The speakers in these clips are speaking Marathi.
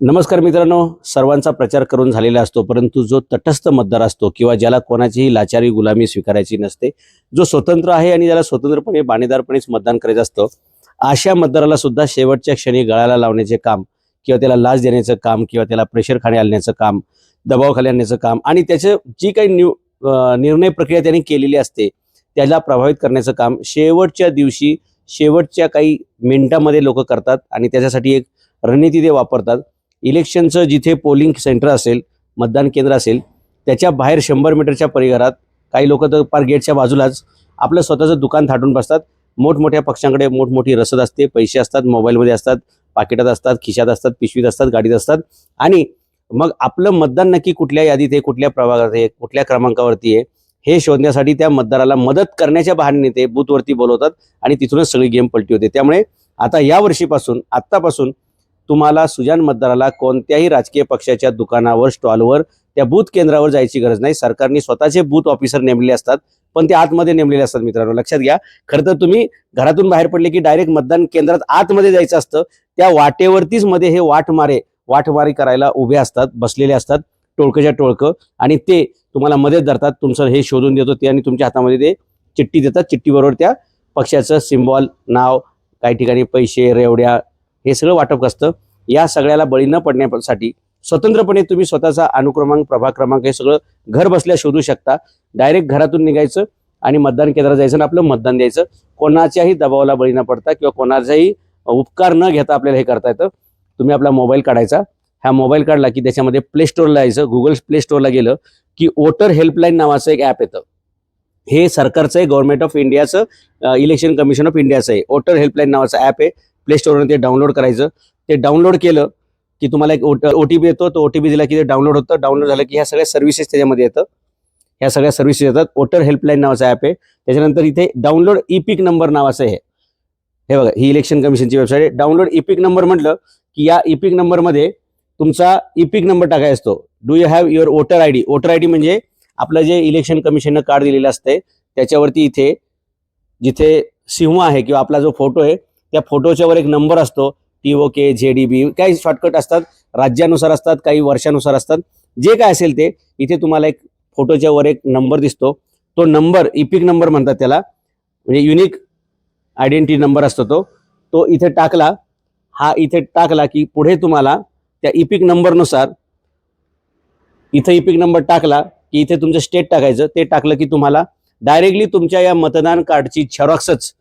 नमस्कार मित्रांनो, सर्वांचा प्रचार करून झालेला असतो, परंतु जो तटस्थ मतदार असतो किंवा ज्याला कोणाचीही लाचारी गुलामी स्वीकारायची नसते, जो स्वतंत्र आहे आणि ज्याला स्वतंत्रपणे बाणेदारपणेच मतदान करायचं असतं, अशा मतदाराला सुद्धा शेवटच्या क्षणी गळाला लावण्याचे काम किंवा त्याला लाच देण्याचं काम किंवा त्याला प्रेशर खाली आणण्याचं काम, दबावाखाली आणण्याचं काम आणि त्याचं जी काही निर्णय प्रक्रिया त्यांनी केलेली असते त्याला प्रभावित करण्याचं काम शेवटच्या दिवशी शेवटच्या काही मिनिटांमध्ये लोक करतात आणि त्याच्यासाठी एक रणनीती ते वापरतात। इलेक्शनचं जिथे पोलिंग सेंटर असेल, मतदान केंद्र असेल, त्याच्या बाहेर 100 मीटरच्या परिघात काही लोक तर पार गेटच्या बाजूलाच आपलं स्वतःचं दुकान थाटून बसतात। मोठमोठ्या पक्षांकडे मोठमोठी रसद असते, पैसे असतात, मोबाईलमध्ये असतात, पाकिटात असतात, खिशात असतात, पिशवीत असतात, गाडीत असतात आणि मग आपलं मतदान नक्की कुठल्या यादीत आहे, कुठल्या प्रभागात आहे, कुठल्या क्रमांकावरती आहे हे शोधण्यासाठी त्या मतदाराला मदत करण्याच्या बहाण्याने ते बूथवरती बोलवतात आणि तिथूनच सगळी गेम पलटी होते। त्यामुळे आता या वर्षीपासून आत्तापासून तुम्हाला सुजाण मतदाराला कोणत्याही राजकीय पक्षाच्या दुकानावर, स्टॉलवर, त्या बूथ केंद्रावर जायची गरज नाही। सरकारने स्वतःचे बूथ ऑफिसर नेमलेले असतात, पण ते आतमध्ये नेमलेले असतात। मित्रांनो लक्षात घ्या, खरं तर तुम्ही घरातून बाहेर पडले की डायरेक्ट मतदान केंद्रात आतमध्ये जायचं असतं, त्या वाटेवरतीच मध्ये हे वाटमारी करायला उभे असतात, बसलेले असतात टोळकच्या टोळकं आणि ते तुम्हाला मदत धरतात, तुमचं हे शोधून देतो ते आणि तुमच्या हातामध्ये ते चिठ्ठी देतात। चिठ्ठीबरोबर त्या पक्षाचं सिम्बॉल, नाव, काही ठिकाणी पैसे, रेवड्या हे सगळं वाटप असतं। या सगळ्याला बळी न पडण्यासाठी स्वतंत्रपणे तुम्ही स्वतःचा अनुक्रमांक, प्रभाग क्रमांक हे सगळं घर बसल्या शोधू शकता। डायरेक्ट घरातून निघायचं आणि मतदान केंद्रात जायचं आणि आपलं मतदान द्यायचं। कोणाच्याही दबावाला बळी न पडता किंवा कोणाचाही उपकार न घेता आपल्याला हे करता येतं। तुम्ही आपला मोबाईल काढायचा, हा मोबाईल काढला की त्याच्यामध्ये प्ले स्टोअरला जायचं, गुगल प्ले स्टोअरला गेलं की वोटर हेल्पलाईन नावाचं एक ॲप येतं। हे सरकारचं आहे, गव्हर्नमेंट ऑफ इंडियाचं, इलेक्शन कमिशन ऑफ इंडियाचं आहे। वोटर हेल्पलाईन नावाचं ॲप आहे, प्ले स्टोअरवरून ते डाउनलोड करायचं। ते डाउनलोड केलं की तुम्हाला एक OTP येतो, तो OTP दिला की ते डाउनलोड होतं। डाउनलोड झालं की ह्या सगळ्या सर्व्हिसेस त्याच्यामध्ये येतं, ह्या सगळ्या सर्व्हिसेस येतात। वोटर हेल्पलाईन नावाचं ॲप आहे। त्याच्यानंतर इथे डाउनलोड ई-पिक नंबर नावाचं आहे, हे बघा, ही इलेक्शन कमिशनची वेबसाईट आहे। डाउनलोड ई-पिक नंबर म्हटलं की या ई-पिक नंबरमध्ये तुमचा ई-पिक नंबर टाकायचा असतो। Do you have your voter I D? Voter I D म्हणजे आपलं जे इलेक्शन कमिशननं कार्ड दिलेलं असते त्याच्यावरती इथे जिथे सिंह आहे किंवा आपला जो फोटो आहे त्या फोटोच्या वर एक नंबर असतो, TOK, ZDB, काही शॉर्टकट असतात, राज्यानुसार असतात, काही वर्षानुसार असतात, जे काय असेल ते इथे तुम्हाला एक फोटोच्या वर एक नंबर दिसतो। तो नंबर ई-पिक नंबर म्हणतात त्याला, म्हणजे युनिक आयडेंटिटी नंबर असतो तो इथे टाकला, हा इथे टाकला की पुढे तुम्हाला त्या ई-पिक नंबरनुसार इथे ई-पिक नंबर टाकला की इथे तुमचं स्टेट टाकायचं। ते टाकलं की तुम्हाला डायरेक्टली तुमच्या या मतदान कार्डची झेरॉक्सच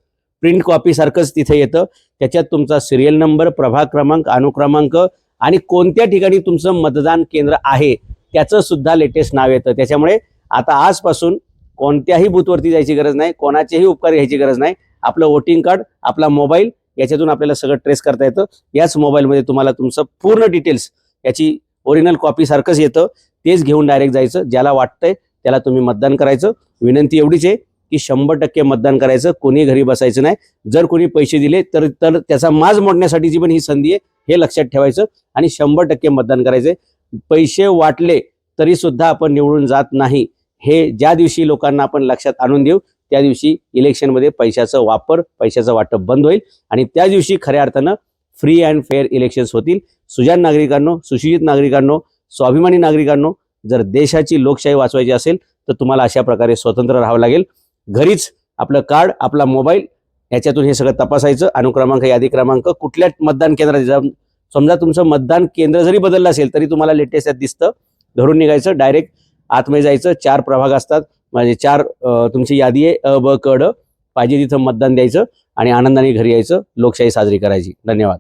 प्रिंट कॉपी सारखंच तिथे येतं। त्याच्यात तुमचा सिरियल नंबर, प्रभाग क्रमांक, अनुक्रमांक आणि कोणत्या ठिकाणी तुमचं मतदान केंद्र आहे त्याचं सुद्धा लेटेस्ट नाव येतं। त्याच्यामुळे आता आजपासून कोणत्याही बूथवरती जायची गरज नाही, कोणाचेही उपकार घ्यायची गरज नाही। आपलं वोटिंग कार्ड, आपला मोबाईल, याच्यातून आपल्याला सगळं ट्रेस करता येतं। याच मोबाईलमध्ये तुम्हाला तुमचं पूर्ण डिटेल्स याची ओरिजिनल कॉपी सारखंच येतं, तेच घेऊन डायरेक्ट जायचं। ज्याला वाटतंय त्याला तुम्ही मतदान करायचं। विनंती एवढीच आहे की 100% मतदान करायचं, कोणी घरी बसायचं नाही। जर कोणी पैसे दिले तर त्याचा माज मोडण्यासाठीची पण ही संधी आहे, हे लक्षात ठेवायचं आणि 100% मतदान करायचंय। पैसे वाटले तरी सुद्धा आपण निवडून जात नाही, हे ज्या दिवशी लोकांना आपण लक्षात आणून देऊ त्या दिवशी इलेक्शनमध्ये पैशाचं वाटप बंद होईल आणि त्या दिवशी खऱ्या अर्थानं फ्री अँड फेअर इलेक्शन्स होतील। सुजाण नागरिकांनो, सुशिक्षित नागरिकांनो, स्वाभिमानी नागरिकांनो, जर देशाची लोकशाही वाचवायची असेल तर तुम्हाला अशा प्रकारे स्वतंत्र राहावं लागेल। घरीच आपलं कार्ड, आपला मोबाईल याच्यातून हे सगळं तपासायचं। अनुक्रमांक, यादी क्रमांक, कुठल्या मतदान केंद्रात, समजा तुमचं मतदान केंद्र जरी बदललं असेल तरी तुम्हाला लेटेस्ट यात दिसतं। घरून निघायचं, डायरेक्ट आतमध्ये जायचं, 4 प्रभाग असतात, म्हणजे 4 तुमची यादी आहे, अ, ब, क, ड, पाहिजे तिथं मतदान द्यायचं आणि आनंदाने घरी यायचं, लोकशाही साजरी करायची। धन्यवाद।